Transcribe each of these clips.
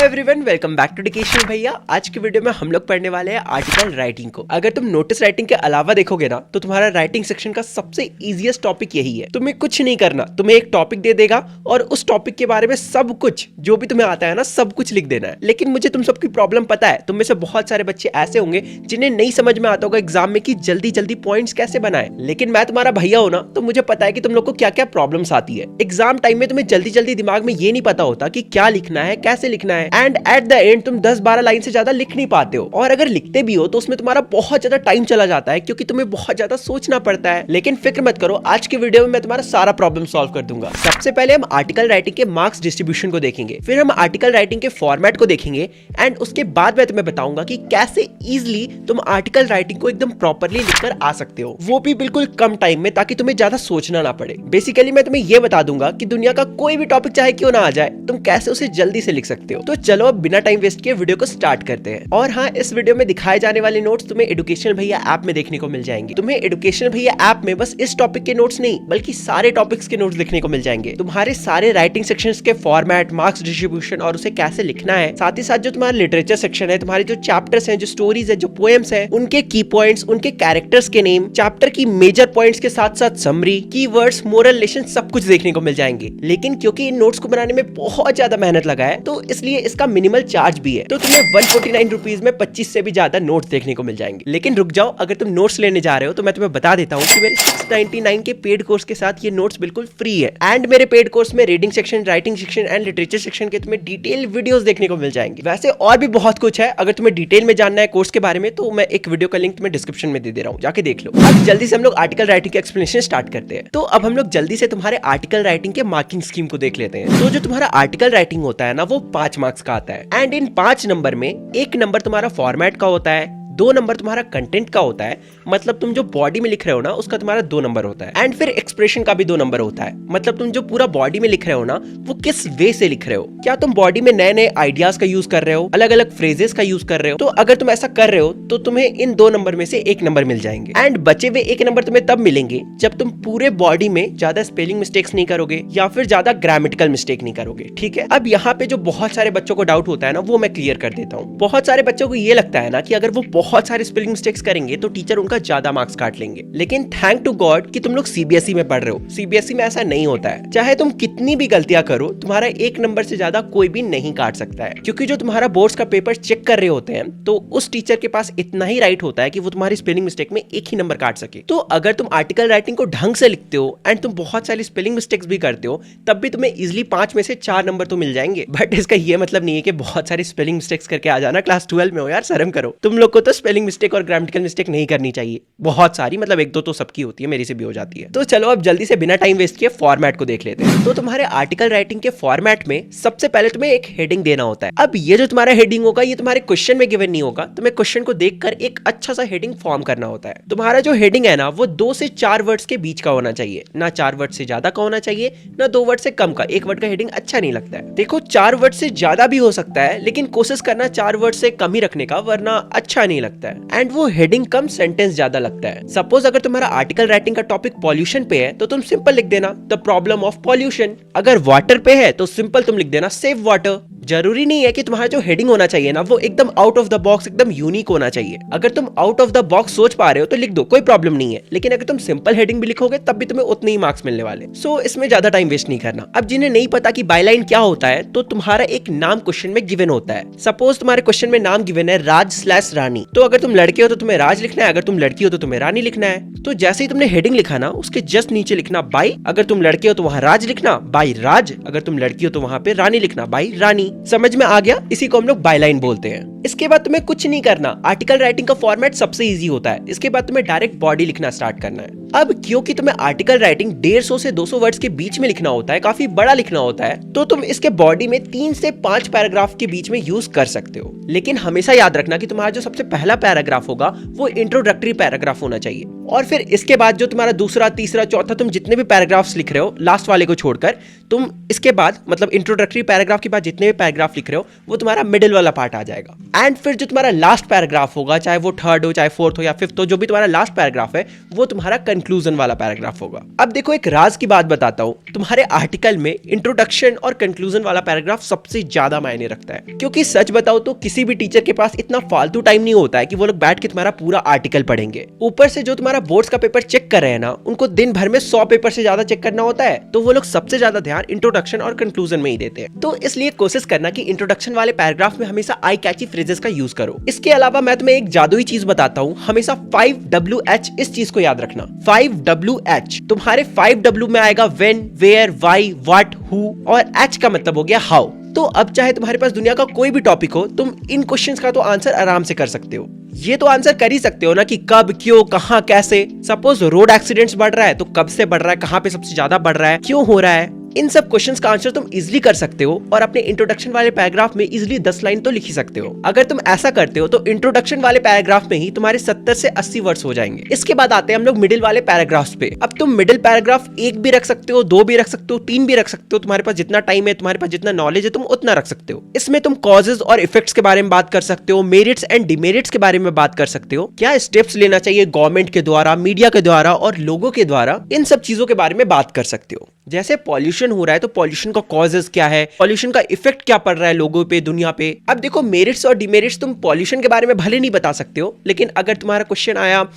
Everyone, welcome back to education भैया। आज की वीडियो में हम लोग पढ़ने वाले हैं आर्टिकल राइटिंग को। अगर तुम नोटिस राइटिंग के अलावा देखोगे ना तो तुम्हारा राइटिंग सेक्शन का सबसे इजीएस्ट टॉपिक यही है। तुम्हें कुछ नहीं करना, तुम्हें एक टॉपिक दे देगा और उस टॉपिक के बारे में सब कुछ जो भी तुम्हें आता है ना सब कुछ लिख देना है। लेकिन मुझे तुम सबकी प्रॉब्लम पता है। तुम में से बहुत सारे बच्चे ऐसे होंगे जिन्हें नहीं समझ में आता होगा एग्जाम में कि जल्दी जल्दी पॉइंट्स कैसे बनाए। लेकिन मैं तुम्हारा भैया हूं ना, तो मुझे पता है कि तुम लोग को क्या क्या प्रॉब्लम्स आती है। एग्जाम टाइम में तुम्हें जल्दी जल्दी दिमाग में ये नहीं पता होता कि क्या लिखना है, कैसे लिखना है, एंड एट द एंड तुम 10-12 लाइन से ज्यादा लिख नहीं पाते हो। और अगर लिखते भी हो तो उसमें तुम्हारा बहुत ज्यादा टाइम चला जाता है क्योंकि तुम्हें बहुत ज्यादा सोचना पड़ता है। लेकिन फिक्र मत करो, आज की वीडियो में मैं तुम्हारा सारा प्रॉब्लम सॉल्व कर दूंगा। सबसे पहले हम आर्टिकल राइटिंग के मार्क्स डिस्ट्रीब्यूशन को देखेंगे, फिर हम आर्टिकल राइटिंग के फॉर्मेट को देखेंगे एंड उसके बाद मैं तुम्हें बताऊंगा कि कैसे इजिली तुम आर्टिकल राइटिंग को एकदम प्रॉपर्ली लिखकर आ सकते हो, वो भी बिल्कुल कम टाइम में, ताकि तुम्हें ज्यादा सोचना ना पड़े। बेसिकली मैं तुम्हें यह बता दूंगा कि दुनिया का कोई भी टॉपिक चाहे क्यों ना आ जाए, तुम कैसे उसे जल्दी से लिख सकते हो। तो चलो अब बिना टाइम वेस्ट किए वीडियो को स्टार्ट करते हैं। और हाँ, इस वीडियो में दिखाए जाने वाले नोट्स तुम्हें एडुकेशनल भैया ऐप में देखने को मिल जाएंगे। तुम्हें एडुकेशनल भैया ऐप में बस इस टॉपिक के नोट्स नहीं बल्कि सारे टॉपिक्स के नोट्स देखने को मिल जाएंगे। तुम्हारे सारे राइटिंग सेक्शंस के फॉर्मेट, मार्क्स डिस्ट्रीब्यूशन और उसे कैसे लिखना है, साथ ही साथ जो तुम्हारा लिटरेचर सेक्शन है, तुम्हारे जो चैप्टर्स हैं, जो स्टोरीज है, जो पोएम्स है, उनके की पॉइंट्स, उनके कैरेक्टर्स के नेम, चैप्टर की मेजर पॉइंट्स के साथ साथ समरी, कीवर्ड्स, मोरल लेसन सब कुछ देखने को मिल जाएंगे। लेकिन क्योंकि इन नोट्स को बनाने में बहुत ज्यादा मेहनत लगा है तो इसलिए इसका मिनिमल चार्ज भी है। तो तुम्हें 149 रुपीज में 25 से भी ज्यादा नोट्स देखने को मिल जाएंगे। लेकिन रुक जाओ, अगर तुम नोट्स लेने जा रहे हो तो मैं तुम्हें बता देता हूँ कि मेरे 699 के पेड कोर्स के साथ ये नोट्स बिल्कुल फ्री है। एंड मेरे पेड कोर्स में reading section, writing section and literature section के तुम्हें डिटेल वीडियोस देखने को मिल जाएंगे। वैसे और भी बहुत कुछ है, अगर तुम्हें डिटेल में जानना है कोर्स के बारे में तो मैं एक वीडियो का लिंक तुम्हें डिस्क्रिप्शन में दे दे रहा हूँ, जाके देख लो। अब जल्दी से हम लोग आर्टिकल राइटिंग के एक्सप्लेनेशन स्टार्ट करते हैं। तो अब हम लोग जल्दी से तुम्हारे आर्टिकल राइटिंग के मार्किंग स्कीम को देख लेते हैं। तो जो तुम्हारा आर्टिकल राइटिंग होता है ना, वो 5 मार्क्स का आता है। एंड इन 5 नंबर में 1 नंबर तुम्हारा फॉर्मेट का होता है, 2 नंबर तुम्हारा कंटेंट का होता है, मतलब तुम जो बॉडी में लिख रहे हो ना उसका तुम्हारा 2 नंबर होता है। एंड फिर एक्सप्रेशन का भी 2 नंबर होता है, मतलब तुम जो पूरा बॉडी में लिख रहे हो ना वो किस वे से लिख रहे हो। क्या तुम बॉडी में नए नए आइडियाज का यूज कर रहे हो, अलग अलग फ्रेजेस का यूज कर रहे हो। तो अगर तुम ऐसा कर रहे हो तो तुम्हें इन 2 नंबर में से 1 नंबर मिल जाएंगे। एंड बचे हुए 1 नंबर तुम्हें तब मिलेंगे जब तुम पूरे बॉडी में ज्यादा स्पेलिंग मिस्टेक्स नहीं करोगे या फिर ज्यादा ग्रामेटिकल मिस्टेक नहीं करोगे। ठीक है, अब यहाँ पे जो बहुत सारे बच्चों को डाउट होता है ना वो मैं क्लियर कर देता हूँ। बहुत सारे बच्चों को ये लगता है ना कि अगर वो बहुत सारे स्पेलिंग मिस्टेक्स करेंगे तो टीचर उनका ज्यादा मार्क्स काट लेंगे। लेकिन थैंक टू गॉड कि तुम लोग सीबीएसई में पढ़ रहे हो। सीबीएसई में ऐसा नहीं होता है। चाहे तुम कितनी भी गलतियां करो, तुम्हारा 1 नंबर से ज्यादा कोई भी नहीं काट सकता है, क्योंकि जो तुम्हारा बोर्ड्स का पेपर चेक कर रहे होते हैं तो उस टीचर के पास इतना ही राइट होता है कि वो तुम्हारी स्पेलिंग मिस्टेक में 1 ही नंबर काट सके। तो अगर तुम आर्टिकल राइटिंग को ढंग से लिखते हो एंड तुम बहुत सारी स्पेलिंग मिस्टेक्स भी करते हो, तब भी तुम्हें इजिली 5 में से 4 नंबर तो मिल जाएंगे। बट इसका ये मतलब नहीं है कि बहुत सारी स्पेलिंग मिस्टेक्स करके आ जाना। क्लास 12 में हो यार, शर्म करो। तुम लोग को तो स्पेलिंग मिस्टेक और ग्रामेटिकल मिस्टेक नहीं करनी चाहिए, बहुत सारी, मतलब 1-2 तो सबकी होती है, मेरी से भी हो जाती है। तो चलो अब जल्दी से बिना टाइम वेस्ट किए फॉर्मेट को देख लेते हैं। तो तुम्हारे आर्टिकल राइटिंग के फॉर्मेट में सबसे पहले तुम्हें एक हेडिंग देना होता है। अब ये जो तुम्हारा हेडिंग होगा ये तुम्हारे क्वेश्चन में गिवन नहीं होगा, तुम्हें क्वेश्चन को देखकर एक अच्छा सा हेडिंग फॉर्म करना होता है। तुम्हारा जो हेडिंग है ना वो 2 से 4 वर्ड्स के बीच का होना चाहिए, ना 4 वर्ड से ज्यादा का होना चाहिए, ना 2 वर्ड से कम का। 1 वर्ड का हेडिंग अच्छा नहीं लगता है। देखो 4 वर्ड से ज्यादा भी हो सकता है, लेकिन कोशिश करना 4 वर्ड से कम ही रखने का, वरना अच्छा नहीं लगता है। एंड वो हेडिंग कम सेंटेंस ज्यादा लगता है। सपोज अगर तुम्हारा आर्टिकल राइटिंग का टॉपिक पॉल्यूशन पे है तो तुम सिंपल लिख देना द प्रॉब्लम ऑफ पॉल्यूशन। अगर वाटर पे है तो सिंपल तुम लिख देना सेव वाटर। जरूरी नहीं है कि तुम्हारा जो हेडिंग होना चाहिए ना वो एकदम आउट ऑफ द बॉक्स, एकदम यूनिक होना चाहिए। अगर तुम आउट ऑफ द बॉक्स सोच पा रहे हो तो लिख दो, कोई प्रॉब्लम नहीं है। लेकिन अगर तुम सिंपल हेडिंग भी लिखोगे तब भी तुम्हें उतने ही मार्क्स मिलने वाले। सो इसमें ज्यादा टाइम वेस्ट नहीं करना। अब जिन्हें नहीं पता कि बायलाइन क्या होता है, तो तुम्हारा एक नाम क्वेश्चन में गिवन होता है। सपोज तुम्हारे क्वेश्चन में नाम गिवन है राज/रानी, तो अगर तुम लड़के हो तो तुम्हें राज लिखना है, अगर तुम लड़की हो तो तुम्हें रानी लिखना है। तो जैसे ही तुमने हेडिंग लिखा ना उसके जस्ट नीचे लिखना बाई, अगर तुम लड़के हो तो वहां राज लिखना बाई राज, अगर तुम लड़की हो तो वहां पे रानी लिखना बाई रानी। समझ में आ गया? इसी को हम लोग बायलाइन बोलते हैं। इसके बाद तुम्हें कुछ नहीं करना। आर्टिकल राइटिंग का फॉर्मेट सबसे इजी होता है। इसके बाद तुम्हें डायरेक्ट बॉडी लिखना स्टार्ट करना है। अब क्योंकि तुम्हें आर्टिकल राइटिंग 150 से 200 वर्ड्स के बीच में लिखना होता है, काफी बड़ा लिखना होता है, तो तुम इसके बॉडी में 3 से 5 पैराग्राफ के बीच में यूज कर सकते हो। लेकिन हमेशा याद रखना कि तुम्हारा जो सबसे पहला पैराग्राफ होगा वो इंट्रोडक्टरी पैराग्राफ होना चाहिए। और फिर इसके बाद जो तुम्हारा दूसरा, तीसरा, चौथा, तुम जितने भी पैराग्राफ्स लिख रहे हो लास्ट वाले को छोड़कर, तुम इसके बाद मतलब इंट्रोडक्टरी पैराग्राफ के बाद जितने भी पैराग्राफ लिख रहे हो वो तुम्हारा मिडिल वाला पार्ट आ जाएगा। एंड फिर जो तुम्हारा लास्ट पैराग्राफ होगा, चाहे वो थर्ड हो, चाहे फोर्थ हो या फिफ्थ हो, जो भी तुम्हारा लास्ट पैराग्राफ है वो तुम्हारा कंक्लूजन वाला पैराग्राफ होगा। अब देखो एक राज की बात बताता हूं, तुम्हारे आर्टिकल में इंट्रोडक्शन और कंक्लूजन वाला पैराग्राफ सबसे ज्यादा मायने रखता है, क्योंकि सच बताओ तो किसी भी टीचर के पास इतना फालतू टाइम नहीं होता है कि वो लोग बैठ के तुम्हारा पूरा आर्टिकल पढ़ेंगे। ऊपर से जो तुम्हारा बोर्ड्स का पेपर चेक कर रहे हैं ना, उनको दिन भर में 100 पेपर से ज्यादा चेक करना होता है, तो वो लोग सबसे ज्यादा ध्यान इंट्रोडक्शन और कंक्लूजन में ही देते हैं। तो इसलिए कोशिश करना कि इंट्रोडक्शन वाले पैराग्राफ में हमेशा आई कैची फ्रेजेस का यूज करो। इसके अलावा मैं तुम्हें एक जादुई चीज बताता हूँ, हमेशा 5WH इस चीज को याद रखना। 5WH तुम्हारे 5W में आएगा when, where, why, what, who, और H का मतलब हो गया हाउ। तो अब चाहे तुम्हारे पास दुनिया का कोई भी टॉपिक हो, तुम इन क्वेश्चंस का तो आंसर आराम से कर सकते हो। ये तो आंसर कर ही सकते हो ना कि कब, क्यों, कहां, कैसे। सपोज रोड एक्सीडेंट्स बढ़ रहा है तो कब से बढ़ रहा है, कहां पे सबसे ज्यादा बढ़ रहा है, क्यों हो रहा है। इन सब क्वेश्चंस का आंसर तुम इजीली कर सकते हो और अपने इंट्रोडक्शन वाले पैराग्राफ में इजीली 10 लाइन तो लिख ही सकते हो। अगर तुम ऐसा करते हो तो इंट्रोडक्शन वाले पैराग्राफ में ही तुम्हारे 70 से 80 वर्ड्स हो जाएंगे। इसके बाद आते हैं हम लोग मिडिल वाले पैराग्राफ्स पे। अब तुम मिडिल पैराग्राफ 1 भी रख सकते हो, 2 भी रख सकते हो, 3 भी रख सकते हो, तुम्हारे पास जितना टाइम है, तुम्हारे पास जितना नॉलेज है, तुम उतना रख सकते हो। इसमें तुम कॉजेज और इफेक्ट्स के बारे में बात कर सकते हो, मेरिट्स एंड डिमेरिट्स के बारे में बात कर सकते हो, क्या स्टेप्स लेना चाहिए गवर्नमेंट के द्वारा, मीडिया के द्वारा और लोगों के द्वारा, इन सब चीजों के बारे में बात कर सकते हो। जैसे पॉल्यूशन हो रहा है तो पॉल्यूशन का कॉजेस क्या है, पॉल्यूशन का इफेक्ट क्या पड़ रहा है लोगों पे, दुनिया पे। अब देखो मेरिट्स और डिमेरिट्स तुम पॉल्यूशन के बारे में भले नहीं बता सकते हो, लेकिन अगर तुम्हारा क्वेश्चन आया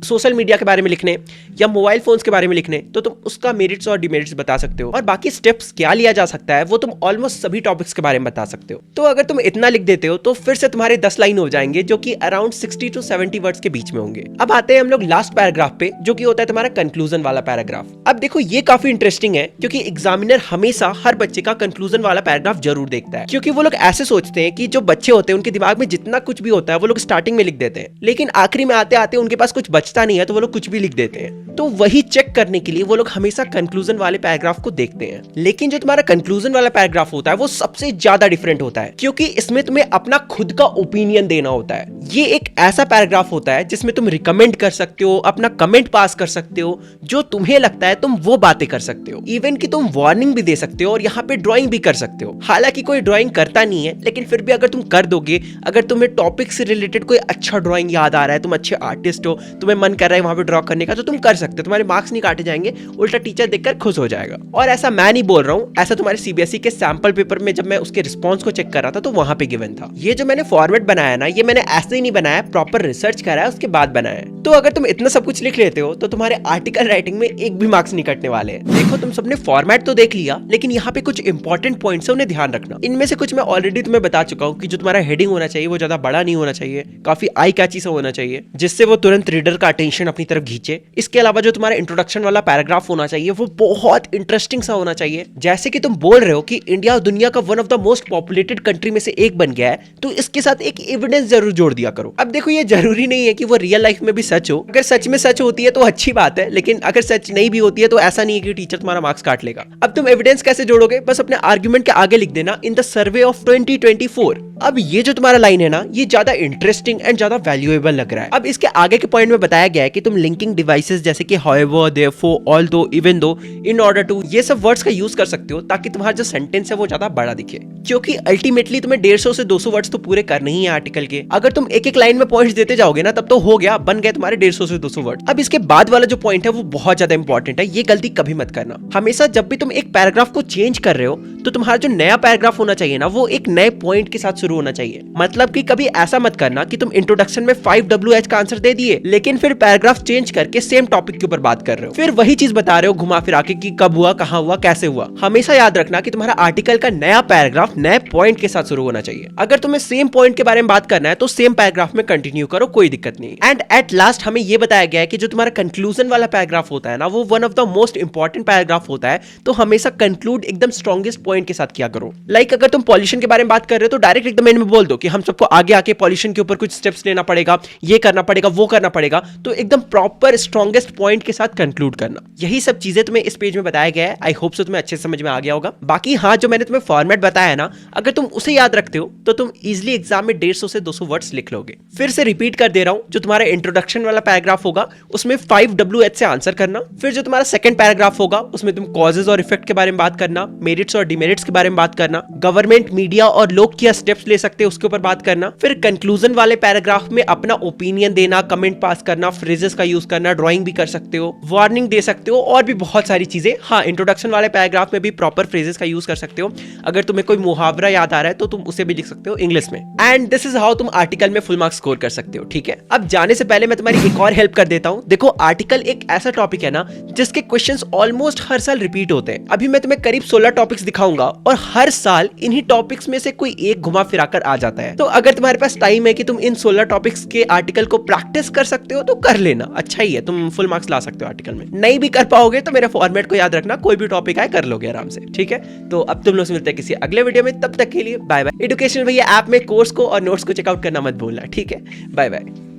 सोशल मीडिया के बारे में लिखने या मोबाइल फोन्स के बारे में लिखने, तो तुम उसका मेरिट्स और डिमेरिट्स बता सकते हो। और बाकी स्टेप्स क्या लिया जा सकता है वो तुम ऑलमोस्ट सभी टॉपिक्स के बारे में बता सकते हो। तो अगर तुम इतना लिख देते हो तो फिर से तुम्हारे 10 लाइन हो जाएंगे, जो कि अराउंड 60 to 70 वर्ड्स के बीच में होंगे। अब आते हैं हम लोग लास्ट पैराग्राफ पे, जो कि होता है तुम्हारा कंक्लूजन वाला पैराग्राफ। अब देखो ये काफी इंटरेस्टिंग है, क्योंकि एग्जामिनर हमेशा हर बच्चे का कंक्लूजन वाला पैराग्राफ जरूर देखता है, क्योंकि वो लोग ऐसे सोचते हैं कि जो बच्चे होते हैं उनके दिमाग में जितना कुछ भी होता है वो लोग स्टार्टिंग में लिख देते हैं, लेकिन आखिरी में आते आते उनके पास कुछ बचता नहीं है तो वो लोग कुछ भी लिख देते हैं। तो वही चेक करने के लिए वो लोग हमेशा कंक्लूजन वाले पैराग्राफ को देखते हैं। लेकिन जो तुम्हारा कंक्लूजन वाला पैराग्राफ होता है वो सबसे ज्यादा डिफरेंट होता है, क्योंकि इसमें तुम्हें अपना खुद का ओपिनियन देना होता है। ये एक ऐसा पैराग्राफ होता है जिसमें तुम रिकमेंड कर सकते हो, अपना कमेंट पास कर सकते हो, जो तुम्हें लगता है तुम वो बातें कर सकते हो। इवन कि तुम वार्निंग भी दे सकते हो और यहाँ पे ड्राइंग भी कर सकते हो। हालांकि कोई ड्राइंग करता नहीं है, लेकिन फिर भी अगर तुम कर दोगे, अगर तुम्हें टॉपिक से रिलेटेड कोई अच्छा ड्राइंग याद आ रहा है, तुम अच्छे आर्टिस्ट हो, तुम्हें मन कर रहा है वहां पे ड्रॉ करने का, तो तुम कर सकते हो। तुम्हारे मार्क्स नहीं काटे जाएंगे, उल्टा टीचर देखकर खुश हो जाएगा। और ऐसा मैं नहीं बोल रहा हूँ, ऐसा तुम्हारे सीबीएसई के सैंपल पेपर में जब मैं उसके रिस्पॉन्स को चेक कर रहा था तो वहां पे गिवन था। ये जो मैंने फॉर्मेट बनाया ना, ये मैंने ऐसे ही नहीं बनाया, प्रॉपर रिसर्च करा है उसके बाद बनाया है। तो अगर तुम इतना सब कुछ लिख लेते हो तो तुम्हारे आर्टिकल राइटिंग में एक भी मार्क्स नहीं कटने वाले हैं। देखो तुम सबने फॉर्मेट तो देख लिया, लेकिन यहाँ पे कुछ इंपॉर्टेंट पॉइंट्स है, उन्हें ध्यान रखना। इनमें से कुछ मैं ऑलरेडी तुम्हें बता चुका हूँ कि जो तुम्हारा हेडिंग होना चाहिए वो ज्यादा बड़ा नहीं होना चाहिए, काफी आई कैची सा होना चाहिए, जिससे वो तुरंत रीडर का अटेंशन अपनी तरफ खींचे। इसके अलावा जो तुम्हारा इंट्रोडक्शन वाला पैराग्राफ होना चाहिए वो बहुत इंटरेस्टिंग सा होना चाहिए। जैसे कि तुम बोल रहे हो कि इंडिया दुनिया का one of the most populated country में से एक बन गया है, तो इसके साथ एक एविडेंस जरूर जोड़ दिया करो। अब देखो ये जरूरी नहीं है कि वो रियल लाइफ में भी सच हो। अगर सच में सच होती है तो अच्छी बात है, लेकिन अगर सच नहीं भी होती है तो ऐसा नहीं है कि टीचर तुम्हारा मार्क्स काट लेगा। अब तुम एविडेंस कैसे जोड़ोगे? बस अपने आर्गुमेंट के आगे लिख देना इन द सर्वे ऑफ 2024। अब ये जो तुम्हारा लाइन है ना, ये ज्यादा इंटरेस्टिंग एंड ज्यादा वैल्यूएबल लग रहा है। अब इसके आगे के पॉइंट में बताया गया है कि तुम लिंकिंग डिवाइसेस जैसे कि however, therefore, although, even though, in order to, ये सब वर्ड्स का यूज कर सकते हो ताकि तुम्हारा जो सेंटेंस है वो ज्यादा बड़ा दिखे, क्योंकि अल्टीमेटली तुम्हें 150 से 200 वर्ड्स तो पूरे करने ही है आर्टिकल के। अगर तुम एक एक लाइन में पॉइंट्स देते जाओगे ना, तब तो हो गया, बन गए तुम्हारे 150 से 200 वर्ड। अब इसके बाद वाला जो पॉइंट है वो बहुत ज्यादा इंपॉर्टेंट है, ये गलती कभी मत करना। हमेशा जब भी तुम एक पैराग्राफ को चेंज कर रहे हो तो तुम्हारा जो नया पैराग्राफ होना चाहिए ना, वो एक नए पॉइंट के साथ शुरू होना चाहिए। मतलब कि कभी ऐसा मत करना कि तुम इंट्रोडक्शन में 5WH का आंसर दे दिए, लेकिन फिर पैराग्राफ चेंज करके सेम टॉपिक के ऊपर बात कर रहे हो, फिर वही चीज बता रहे हो घुमा फिरा के कि कब हुआ, कहां हुआ, कैसे हुआ। हमेशा याद रखना कि तुम्हारा आर्टिकल का नया पैराग्राफ नए पॉइंट के साथ शुरू होना चाहिए। अगर तुम्हें सेम पॉइंट के बारे में बात करना है तो सेम पैराग्राफ में कंटिन्यू करो, कोई दिक्कत नहीं। एंड एट लास्ट हमें यह बताया गया है कि जो तुम्हारा कंक्लूजन वाला पैराग्राफ होता है ना, वो one of the most important paragraph होता है, तो हमेशा कंक्लूड एकदम स्ट्रॉन्गेस्ट पॉइंट पॉइंट के साथ किया करो। लाइक अगर तुम पॉल्यूशन के बारे में बात कर रहे हो तो डायरेक्ट एकदम एंड में बोल दो कि हम सबको आगे आके पॉल्यूशन के ऊपर कुछ स्टेप्स लेना पड़ेगा, ये करना पड़ेगा, वो करना पड़ेगा। तो एकदम प्रॉपर स्ट्रॉन्गेस्ट पॉइंट के साथ कंक्लूड करना। यही सब चीजें तुम्हें इस पेज में बताया गया है। आई होप सो तुम्हें अच्छे समझ में आ गया होगा। बाकी हाँ, जो मैंने तुम्हें फॉर्मेट बताया ना, अगर तुम उसे याद रखते हो तो तुम इजिली एग्जाम में 150 से 200 वर्ड्स लिख लोगे। फिर से रिपीट कर दे रहा हूं, जो तुम्हारा इंट्रोडक्शन वाला पैराग्राफ होगा उसमें 5 WH से आंसर करना। फिर जो तुम्हारा सेकंड पैराग्राफ होगा उसमें तुम कॉजेज और इफेक्ट के बारे में बात करना, मेरिट्स और डिमेरिट्स के बारे में बात करना, गवर्नमेंट, मीडिया और लोग क्या स्टेप्स ले सकते हैं उसके ऊपर बात करना। फिर कंक्लूजन वाले पैराग्राफ में अपना ओपिनियन देना, कमेंट पास करना, फ्रेजेस का यूज करना, ड्राइंग भी कर सकते हो, वार्निंग दे सकते हो और भी बहुत सारी चीजें। हाँ, इंट्रोडक्शन वाले पैराग्राफ में भी प्रॉपर फ्रेजेस का यूज कर सकते हो। अगर तुम्हें कोई मुहावरा याद आ रहा है तो तुम उसे भी लिख सकते हो इंग्लिश में। एंड दिस इज हाउ तुम आर्टिकल में फुल मार्क्स स्कोर कर सकते हो। ठीक है, अब जाने से पहले मैं तुम्हारी एक और हेल्प कर देता हूं। देखो, आर्टिकल एक ऐसा टॉपिक है ना जिसके क्वेश्चंस ऑलमोस्ट हर साल रिपीट होते हैं। अभी मैं तुम्हें करीब 16 टॉपिक्स दिखाऊंगा और हर साल इन्हीं टॉपिक्स में से कोई एक घुमा फिरा कर आ जाता है। तो अगर तुम्हारे पास टाइम है कि तुम इन 16 टॉपिक्स के आर्टिकल को प्रैक्टिस कर सकते हो तो कर लेना, अच्छा ही है, तुम फुल मार्क्स ला सकते हो आर्टिकल में। नहीं भी कर पाओगे तो मेरे फॉर्मेट को याद रखना, कोई भी टॉपिक आए कर लोगे आराम से। ठीक है, तो अब तुम लोग से मिलते हैं किसी अगले वीडियो में। तब तक के लिए बाय बाय। एजुकेशन भैया ऐप में कोर्स को और नोट्स को चेकआउट करना मत भूलना। ठीक है, बाय बाय।